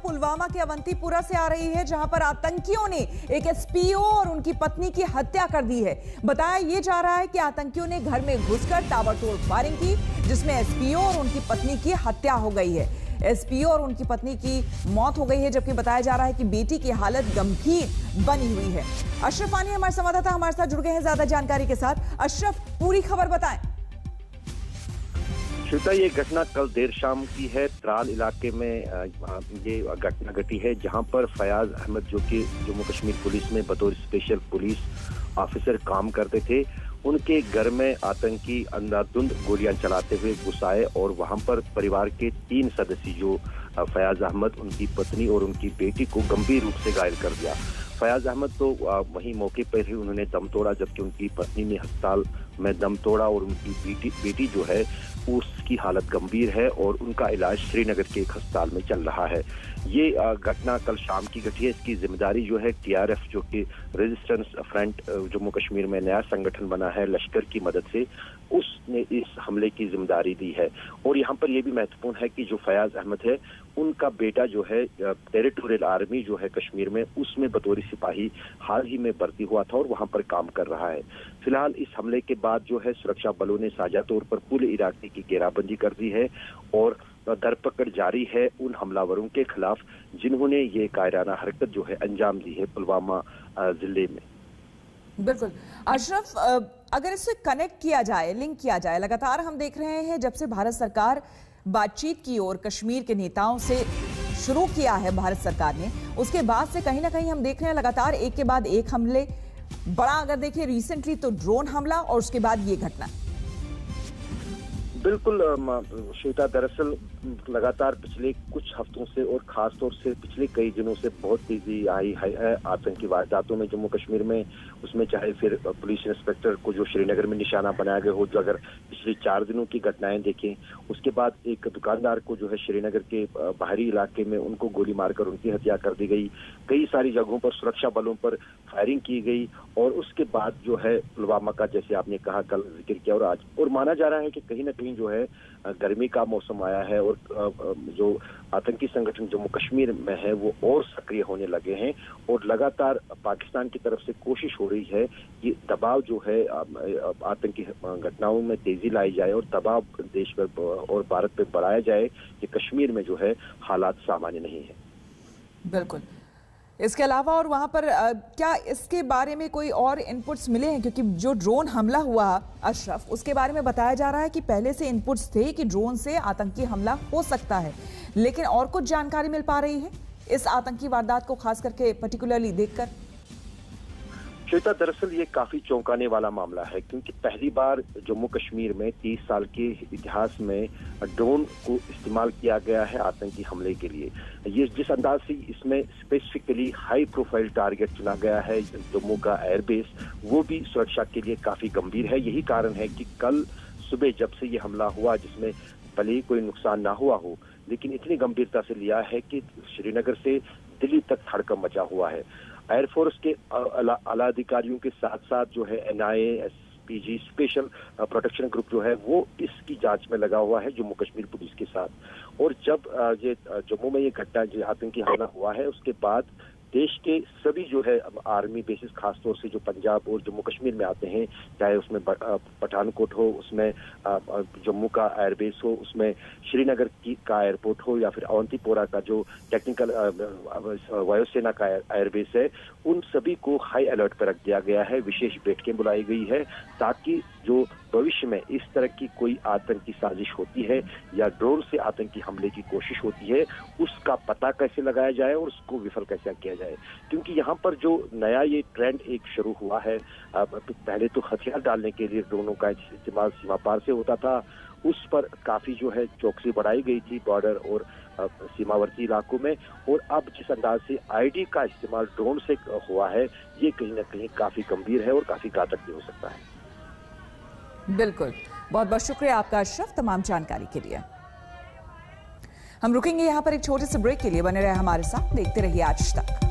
पुलवामा के अवंतीपुरा से आ रही है, जहां पर आतंकियों ने एक एसपीओ और उनकी पत्नी की हत्या कर दी है। बताया यह जा रहा है कि आतंकियों ने घर में घुसकर ताबड़तोड़ फायरिंग की, जिसमें एसपीओ और उनकी पत्नी की हत्या हो गई है। एसपीओ और उनकी पत्नी की मौत हो गई है, जबकि बताया जा रहा है कि बेटी की हालत गंभीर बनी हुई है। अशरफ वानी हमारे संवाददाता हमारे साथ जुड़ गए हैं ज्यादा जानकारी के साथ। अशरफ, पूरी खबर बताएं। श्वेता, ये घटना कल देर शाम की है। त्राल इलाके में ये घटना घटी है, जहां पर फयाज अहमद, जो कि जम्मू कश्मीर पुलिस में बतौर स्पेशल पुलिस ऑफिसर काम करते थे, उनके घर में आतंकी अंधाधुंध गोलियां चलाते हुए घुस आए और वहां पर परिवार के 3 सदस्य, जो फयाज अहमद, उनकी पत्नी और उनकी बेटी को गंभीर रूप से घायल कर दिया। फयाज अहमद तो वहीं मौके पर ही उन्होंने दम तोड़ा, जबकि उनकी पत्नी ने अस्पताल में दम तोड़ा और उनकी बेटी जो है उसकी हालत गंभीर है और उनका इलाज श्रीनगर के एक अस्पताल में चल रहा है। ये घटना कल शाम की घटी है। इसकी जिम्मेदारी जो है टीआरएफ, जो कि रेजिस्टेंस फ्रंट जम्मू कश्मीर में नया संगठन बना है लश्कर की मदद से, उसने इस हमले की जिम्मेदारी दी है। और यहाँ पर यह भी महत्वपूर्ण है कि जो फयाज अहमद है, उनका बेटा जो है टेरिटोरियल आर्मी जो है कश्मीर में, उसमें बतौर सिपाही हाल ही में भर्ती हुआ था और वहां पर काम कर रहा है। फिलहाल इस हमले के बाद जो है सुरक्षा बलों ने साझा तौर पर पूरे इलाके की घेराबंदी कर दी है और धरपकड़ जारी है उन हमलावरों के खिलाफ जिन्होंने ये कायराना हरकत जो है अंजाम दी है पुलवामा जिले में। बिल्कुल अशरफ, अगर इससे कनेक्ट किया जाए, लिंक किया जाए, लगातार हम देख रहे हैं जब से भारत सरकार बातचीत की और कश्मीर के नेताओं से शुरू किया है भारत सरकार ने, उसके बाद से कहीं ना कहीं हम देख रहे हैं लगातार एक के बाद एक हमले। बड़ा अगर देखिए रिसेंटली तो ड्रोन हमला और उसके बाद ये घटना। बिल्कुल श्वेता, दरअसल लगातार पिछले कुछ हफ्तों से और खास तौर से पिछले कई दिनों से बहुत तेजी आई है आतंकी वारदातों में जम्मू कश्मीर में। उसमें चाहे फिर पुलिस इंस्पेक्टर को जो श्रीनगर में निशाना बनाया गया हो, जो अगर पिछले 4 दिनों की घटनाएं देखें, उसके बाद एक दुकानदार को जो है श्रीनगर के बाहरी इलाके में उनको गोली मारकर उनकी हत्या कर दी गई। कई सारी जगहों पर सुरक्षा बलों पर फायरिंग की गई और उसके बाद जो है पुलवामा का, जैसे आपने कहा, कल जिक्र किया और आज, और माना जा रहा है कि कहीं ना कहीं जो है गर्मी का मौसम आया है और जो आतंकी संगठन जम्मू कश्मीर में है वो और सक्रिय होने लगे हैं और लगातार पाकिस्तान की तरफ से कोशिश हो रही है कि दबाव जो है आतंकी घटनाओं में तेजी लाई जाए और दबाव देश पर और भारत पर बढ़ाया जाए कि कश्मीर में जो है हालात सामान्य नहीं है। बिल्कुल। इसके अलावा और वहां पर क्या इसके बारे में कोई और इनपुट्स मिले हैं? क्योंकि जो ड्रोन हमला हुआ अशरफ, उसके बारे में बताया जा रहा है कि पहले से इनपुट्स थे कि ड्रोन से आतंकी हमला हो सकता है, लेकिन और कुछ जानकारी मिल पा रही है इस आतंकी वारदात को खास करके पर्टिकुलरली देखकर? श्वेता, दरअसल ये काफी चौंकाने वाला मामला है, क्योंकि पहली बार जम्मू कश्मीर में 30 साल के इतिहास में ड्रोन को इस्तेमाल किया गया है आतंकी हमले के लिए। ये जिस अंदाज से इसमें स्पेसिफिकली हाई प्रोफाइल टारगेट चुना गया है जम्मू का एयरबेस, वो भी सुरक्षा के लिए काफी गंभीर है। यही कारण है कि कल सुबह जब से ये हमला हुआ, जिसमें भले ही कोई नुकसान ना हुआ हो, लेकिन इतनी गंभीरता से लिया है कि श्रीनगर से दिल्ली तक हड़कंप मचा हुआ है। एयरफोर्स के आला अधिकारियों के साथ साथ जो है NIA, SPG, special protection group जो है वो इसकी जांच में लगा हुआ है जम्मू कश्मीर पुलिस के साथ। और जब ये जम्मू में ये घटना जो आतंकी हमला हुआ है, उसके बाद देश के सभी जो है आर्मी बेसिस, खासतौर से जो पंजाब और जम्मू कश्मीर में आते हैं, चाहे उसमें पठानकोट हो, उसमें जम्मू का एयरबेस हो, उसमें श्रीनगर का एयरपोर्ट हो, या फिर अवंतीपोरा का जो टेक्निकल वायुसेना का एयरबेस है, उन सभी को हाई अलर्ट पर रख दिया गया है। विशेष बैठकें बुलाई गई है ताकि जो भविष्य में इस तरह की कोई आतंकी साजिश होती है या ड्रोन से आतंकी हमले की कोशिश होती है, उसका पता कैसे लगाया जाए और उसको विफल कैसे किया जाए। क्योंकि यहाँ पर जो नया ये ट्रेंड एक शुरू हुआ है, पहले तो हथियार डालने के लिए ड्रोनों का इस्तेमाल सीमा पार से होता था, उस पर काफी जो है चौकसी बढ़ाई गई थी बॉर्डर और सीमावर्ती इलाकों में, और अब जिस अंदाज से आईडी का इस्तेमाल ड्रोन से हुआ है, ये कहीं ना कहीं काफी गंभीर है और काफी घातक भी हो सकता है। बिल्कुल, बहुत बहुत शुक्रिया आपका अशरफ तमाम जानकारी के लिए। हम रुकेंगे यहाँ पर एक छोटे से ब्रेक के लिए, बने रहे हमारे साथ, देखते रहिए आज तक।